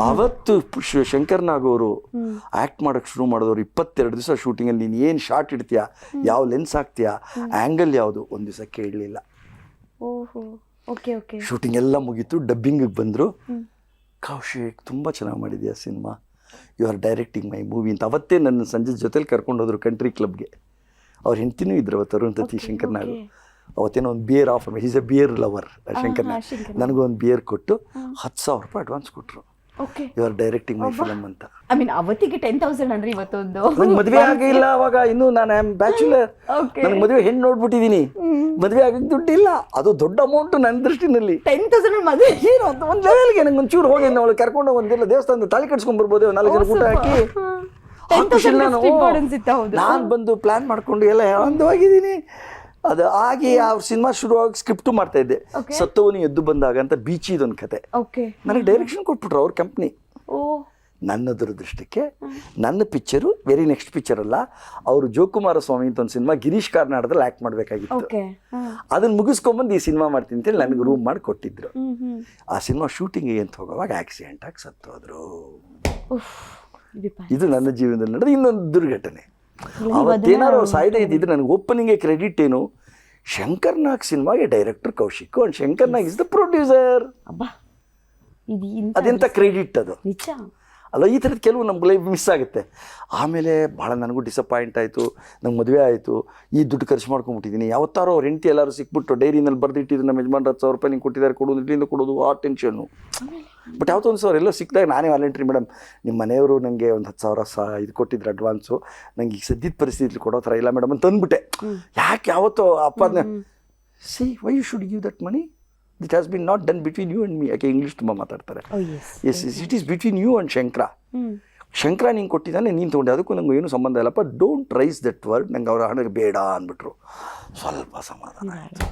ಅವತ್ತು ಶಂಕರ್ ನಾಗ್ ಅವರು ಆ್ಯಕ್ಟ್ ಮಾಡೋಕ್ಕೆ ಶುರು ಮಾಡಿದವರು 22 ದಿವಸ ಶೂಟಿಂಗಲ್ಲಿ ನೀನು ಏನು ಶಾರ್ಟ್ ಇಡ್ತೀಯಾ, ಯಾವ ಲೆನ್ಸ್ ಹಾಕ್ತೀಯಾ, ಆ್ಯಂಗಲ್ ಯಾವುದು, ಒಂದು ದಿವಸ ಕೇಳಲಿಲ್ಲ. ಶೂಟಿಂಗ್ ಎಲ್ಲ ಮುಗೀತು, ಡಬ್ಬಿಂಗಿಗೆ ಬಂದರು. ಕೌಶಿಕ್ ತುಂಬ ಚೆನ್ನಾಗಿ ಮಾಡಿದ್ಯಾ cinema, you are directing my movie ಅಂತ ಅವತ್ತೇ ನನ್ನ ಸಂಜೆ ಜೊತೆಲಿ ಕರ್ಕೊಂಡೋದ್ರು ಕಂಟ್ರಿ ಕ್ಲಬ್ಗೆ. ಅವ್ರ ಹೆಂಡ್ತಿನೂ ಇದ್ರು ಅವತ್ತು, ಅರುಣ್ ತತಿ ಶಂಕರ್ ನಾಗ್. ಅವತ್ತೇನೋ ಒಂದು beer offer, is a beer lover Shankar Nag. ನನಗೊಂದು ಬಿಯರ್ ಕೊಟ್ಟು 10,000 ರೂಪಾಯಿ ಅಡ್ವಾನ್ಸ್ ಕೊಟ್ಟರು. You are directing my film ಅಂತ. ಐ ಮೀನ್ ಅವತ್ತಿಗೆ 10,000 ಅಂದ್ರೆ ಇವತ್ತೊಂದು ನಂಗೆ ಮದುವೆ ಆಗಿಲ್ಲ ಅವಾಗ, ಇನ್ನೂ ನಾನು ಐ ಆಮ್ ಬ್ಯಾಚುಲರ್. ನನಗೆ ಮದುವೆ ಹೆಣ್ಣು ನೋಡ್ಬಿಟ್ಟಿದ್ದೀನಿ, ಮದುವೆ ಆಗಕ್ಕೆ ದುಡ್ಡಿಲ್ಲ. ಅದು ದೊಡ್ಡ ಅಮೌಂಟು ನನ್ನ ದೃಷ್ಟಿನಲ್ಲಿ. 10,000 ಮದುವೆ ಏನು ಅಂತ ಒಂದು ಲೆವೆಲ್ಗೆ ನಂಗೆ ಒಂಚೂರು ಹೋಗಿ ಅವಳು ಕರ್ಕೊಂಡು ಒಂದಿಲ್ಲ ದೇವಸ್ಥಾನದ ತಾಳಿ ಕಟ್ಸ್ಕೊಂಡ್ಬರ್ಬೋದು, 4 ಜನ ಊಟ ಹಾಕಿ. ನಾನು ಬಂದು ಪ್ಲಾನ್ ಮಾಡ್ಕೊಂಡು ಎಲ್ಲ ಅಂದವಾಗಿದ್ದೀನಿ. ಅದು ಆಗಿ ಅವ್ರ ಸಿನಿಮಾ ಶುರುವಾಗಿ ಸ್ಕ್ರಿಪ್ಟು ಮಾಡ್ತಾ ಇದ್ದೆ. ಸತ್ತವನು ಎದ್ದು ಬಂದಾಗ ಅಂತ ಬೀಚಿದೊಂದು ಕತೆ ನನಗೆ ಡೈರೆಕ್ಷನ್ ಕೊಟ್ಬಿಟ್ರು ಅವ್ರ ಕಂಪ್ನಿ. ನನ್ನ ದುರದೃಷ್ಟಕ್ಕೆ ನನ್ನ ಪಿಕ್ಚರು ವೆರಿ ನೆಕ್ಸ್ಟ್ ಪಿಕ್ಚರ್ ಅಲ್ಲ, ಅವರು ಜೋಕುಮಾರ ಸ್ವಾಮಿ ಅಂತ ಒಂದು ಸಿನಿಮಾ ಗಿರೀಶ್ ಕಾರ್ನಾಡದಲ್ಲಿ ಆ್ಯಕ್ಟ್ ಮಾಡಬೇಕಾಗಿತ್ತು. ಅದನ್ನ ಮುಗಿಸ್ಕೊಂಬಂದು ಈ ಸಿನಿಮಾ ಮಾಡ್ತೀನಿ ಅಂತೇಳಿ ನನಗೆ ರೂಮ್ ಮಾಡಿ ಕೊಟ್ಟಿದ್ರು. ಆ ಸಿನಿಮಾ ಶೂಟಿಂಗಿಗೆ ಅಂತ ಹೋಗೋವಾಗ ಆಕ್ಸಿಡೆಂಟ್ ಆಗಿ ಸತ್ತೋದ್ರು. ಇದು ನನ್ನ ಜೀವನದಲ್ಲಿ ನಡೆದ ಇನ್ನೊಂದು ದುರ್ಘಟನೆ. ಅವತ್ತೇನಾರು ಅವ್ರು ಸಾಯ್ದೇ ಇದ್ದಿದ್ರೆ ನನಗೆ ಓಪನಿಂಗ್ಗೆ ಕ್ರೆಡಿಟ್ ಏನು, ಶಂಕರ್ ನಾಗ್ ಸಿನಿಮಾಗೆ director Kaushik and Shankar Nag is the producer. ಅದೆಂಥ ಕ್ರೆಡಿಟ್ ಅದು ಅಲ್ಲ. ಈ ಥರದ್ದು ಕೆಲವು ನಮ್ಮ ಲೈಫ್ ಮಿಸ್ ಆಗುತ್ತೆ. ಆಮೇಲೆ ಭಾಳ ನನಗೂ ಡಿಸಪಾಯಿಂಟ್ ಆಯಿತು. ನಂಗೆ ಮದುವೆ ಆಯಿತು, ಈ ದುಡ್ಡು ಖರ್ಚು ಮಾಡ್ಕೊಂಬಿಟ್ಟಿದ್ದೀನಿ. ಯಾವತ್ತಾರೋ ಅವ್ರ ಹೆಂಡತಿ ಎಲ್ಲರೂ ಸಿಕ್ಬಿಟ್ಟು ಡೈರಿನಲ್ಲಿ ಬರೆದಿಟ್ಟಿದ್ರು, ನಮ್ಮ ಯಜಮಾನ್ರು 10,000 ರೂಪಾಯಿ ನಿಂಗೆ ಕೊಟ್ಟಿದ್ದಾರೆ, ಕೊಡೋದು ಇಲ್ಲಿಂದ ಕೊಡೋದು, ಆ ಟೆನ್ಷನ್ನು. ಬಟ್ ಯಾವತ್ತೋ ಒಂದು ಸಾವಿರ ಎಲ್ಲ ಸಿಕ್ಕಿದಾಗ ನಾನೇ ವಾಲಂಟ್ರಿ, ಮೇಡಮ್ ನಿಮ್ಮ ಮನೆಯವರು ನನಗೆ ಒಂದು 10,000 ಇದು ಕೊಟ್ಟಿದ್ರು ಅಡ್ವಾನ್ಸು, ನಂಗೆ ಈಗ ಸದ್ಯದ ಪರಿಸ್ಥಿತಿ ಕೊಡೋ ಥರ ಇಲ್ಲ ಮೇಡಮ್ ಅಂತ ಅಂದ್ಬಿಟ್ಟೆ. ಯಾಕೆ ಯಾವತ್ತೋ ಅಪ್ಪನ see why you should give that money, it has been not done between you and me. ಯಾಕೆ ಇಂಗ್ಲೀಷ್ ತುಂಬ ಮಾತಾಡ್ತಾರೆ. Yes it is between you and Shankar. Shankar ನಿಂಗೆ ಕೊಟ್ಟಿದ್ದಾನೆ, ನೀನು ತೊಗೊಂಡೆ, ಅದಕ್ಕೂ ನಂಗೆ ಏನೂ ಸಂಬಂಧ ಇಲ್ಲಪ್ಪ, ಡೋಂಟ್ ರೈಸ್ ದಟ್ ವರ್ಡ್. ನಂಗೆ ಅವರ ಹಣಕ್ಕೆ ಬೇಡ ಅಂದ್ಬಿಟ್ರು. ಸ್ವಲ್ಪ ಸಮಾಧಾನ ಆಯಿತು.